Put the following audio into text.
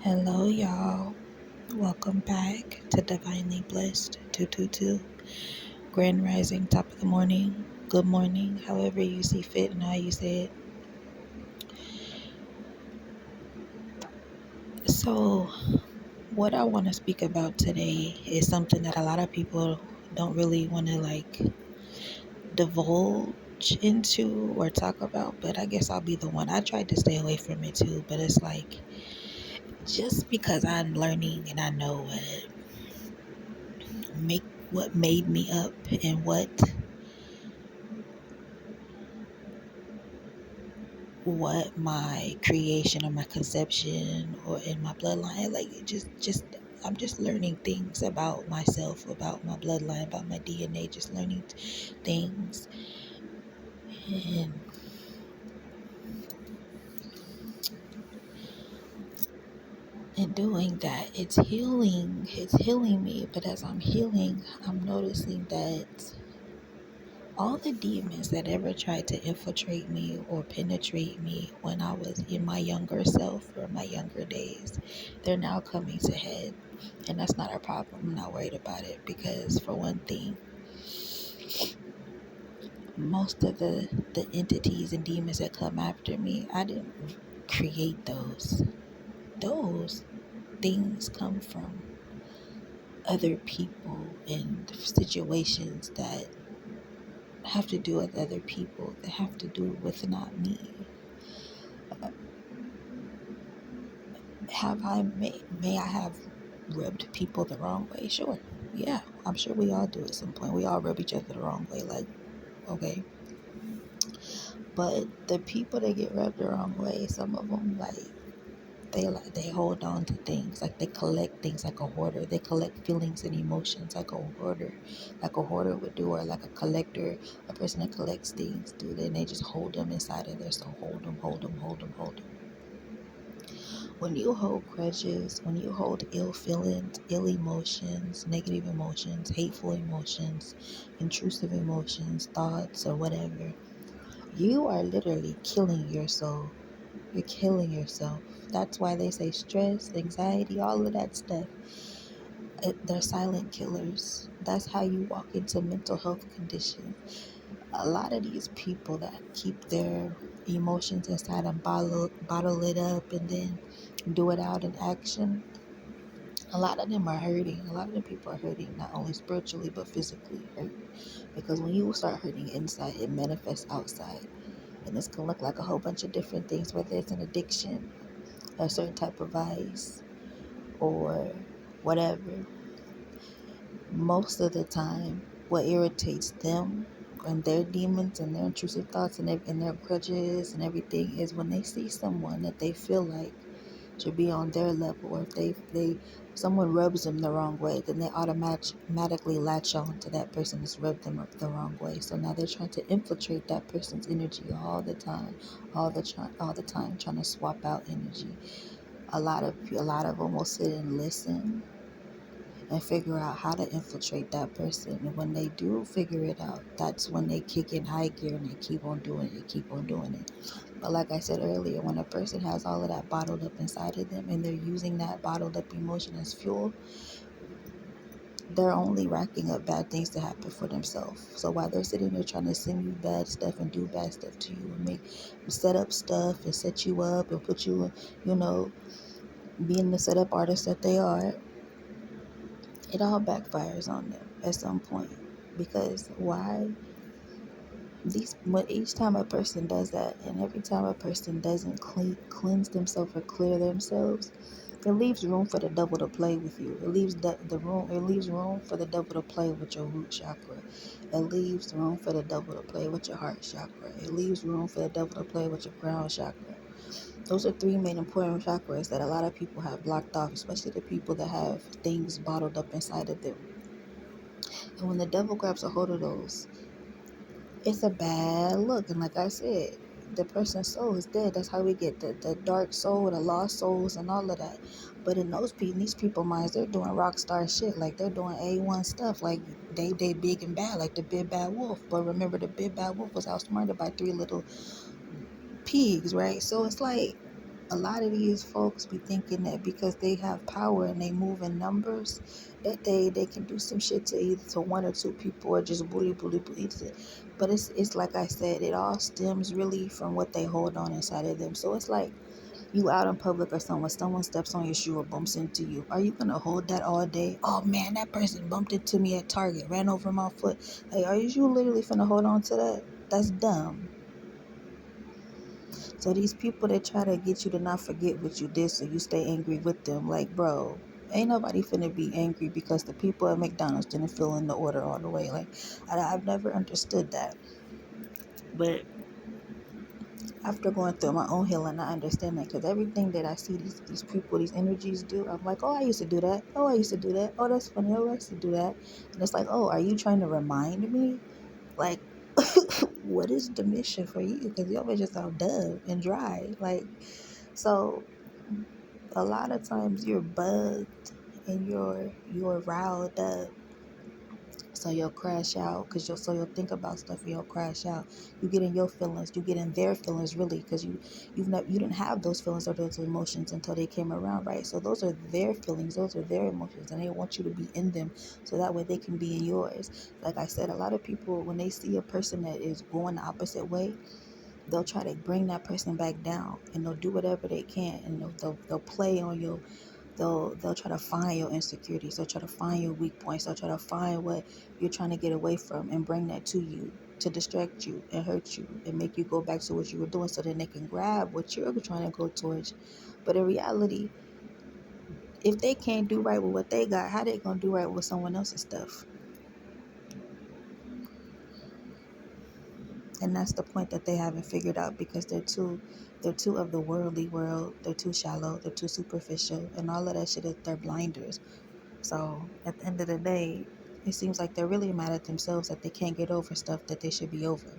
Hello, y'all. Welcome back to Divinely Blessed 222. Grand Rising, top of the morning, good morning, however you see fit and how you say it. So, what I want to speak about today is something that a lot of people don't really want to divulge into or talk about, but I guess I'll be the one. I tried to stay away from it too, but it's like just because I'm learning and I know what made me up and what my creation or my conception or in my bloodline, like just I'm just learning things about myself, about my bloodline, about my DNA, just learning things. And in doing that, it's healing me. But as I'm healing, I'm noticing that all the demons that ever tried to infiltrate me or penetrate me when I was in my younger self or my younger days, they're now coming to head. And that's not a problem. I'm not worried about it because, for one thing, most of the entities and demons that come after me, I didn't create those. Those things come from other people and situations that have to do with other people, that have to do with not me. May I have rubbed people the wrong way? Sure. Yeah, I'm sure we all do at some point. We all rub each other the wrong way, okay. But the people that get rubbed the wrong way, some of them they hold on to things, like they collect things like a hoarder. They collect feelings and emotions like a hoarder would do, or like a collector, a person that collects things do. Then they just hold them inside of their soul. Hold them, hold them, hold them, hold them. When you hold grudges, when you hold ill feelings, ill emotions, negative emotions, hateful emotions, intrusive emotions, thoughts, or whatever, you are literally killing your soul. You're killing yourself. That's why they say stress, anxiety, all of that stuff. They're silent killers. That's how you walk into mental health conditions. A lot of these people that keep their emotions inside and bottle it up and then do it out in action, a lot of them are hurting. A lot of the people are hurting, not only spiritually but physically hurt. Because when you start hurting inside, it manifests outside. And this can look like a whole bunch of different things, whether it's an addiction, a certain type of vice, or whatever. Most of the time, what irritates them and their demons and their intrusive thoughts and their grudges and everything is when they see someone that they feel like should be on their level, or if they someone rubs them the wrong way, then they automatically latch on to that person that's rubbed them up the wrong way. So now they're trying to infiltrate that person's energy all the time, all the time, trying to swap out energy. A lot of them will sit and listen and figure out how to infiltrate that person. And when they do figure it out, that's when they kick in high gear and they keep on doing it, keep on doing it. But like I said earlier, when a person has all of that bottled up inside of them and they're using that bottled up emotion as fuel, they're only racking up bad things to happen for themselves. So while they're sitting there trying to send you bad stuff and do bad stuff to you and set up stuff and set you up and put you, being the setup artist that they are, it all backfires on them at some point. Because why? Each time a person does that, and every time a person doesn't cleanse themselves or clear themselves, it leaves room for the devil to play with you. It leaves It leaves room for the devil to play with your root chakra. It leaves room for the devil to play with your heart chakra. It leaves room for the devil to play with your crown chakra. Those are three main important chakras that a lot of people have blocked off, especially the people that have things bottled up inside of them. And when the devil grabs a hold of those, it's a bad look. And like I said, the person's soul is dead. That's how we get the dark soul, the lost souls, and all of that. But in these people minds, they're doing rock star shit. Like they're doing A1 stuff. Like they big and bad, like the big bad wolf. But remember, the big bad wolf was outsmarted by three little pigs, right? So it's like A lot of these folks be thinking that because they have power and they move in numbers, that they can do some shit to either to one or two people or just bully. But it's like I said, it all stems really from what they hold on inside of them. So it's like you out in public or someone steps on your shoe or bumps into you. Are you gonna hold that all day? Oh man, that person bumped into me at Target, ran over my foot. Like, are you literally finna hold on to that? That's dumb. So these people that try to get you to not forget what you did so you stay angry with them, like, bro, ain't nobody finna be angry because the people at McDonald's didn't fill in the order all the way. Like, I've never understood that. But after going through my own healing, I understand that because everything that I see these people, these energies do, I'm like, oh, I used to do that. Oh, I used to do that. Oh, that's funny. Oh, I used to do that. And it's like, oh, are you trying to remind me? Like, what is the mission for you? Because y'all just so dumb and dry. Like, so a lot of times you're bugged and you're riled up, so you'll crash out because you'll think about stuff and you'll crash out. You get in your feelings, you get in their feelings, really, because you didn't have those feelings or those emotions until they came around, right? So those are their feelings, those are their emotions, and they want you to be in them so that way they can be in yours. Like I said, a lot of people, when they see a person that is going the opposite way, they'll try to bring that person back down, and they'll do whatever they can, and they'll play on your. They'll try to find your insecurities. They'll try to find your weak points. They'll try to find what you're trying to get away from and bring that to you to distract you and hurt you and make you go back to what you were doing so then they can grab what you're trying to go towards. But in reality, if they can't do right with what they got, how they gonna do right with someone else's stuff? And that's the point that they haven't figured out because they're too of the worldly world. They're too shallow. They're too superficial, and all of that shit is their blinders. So at the end of the day, it seems like they're really mad at themselves that they can't get over stuff that they should be over.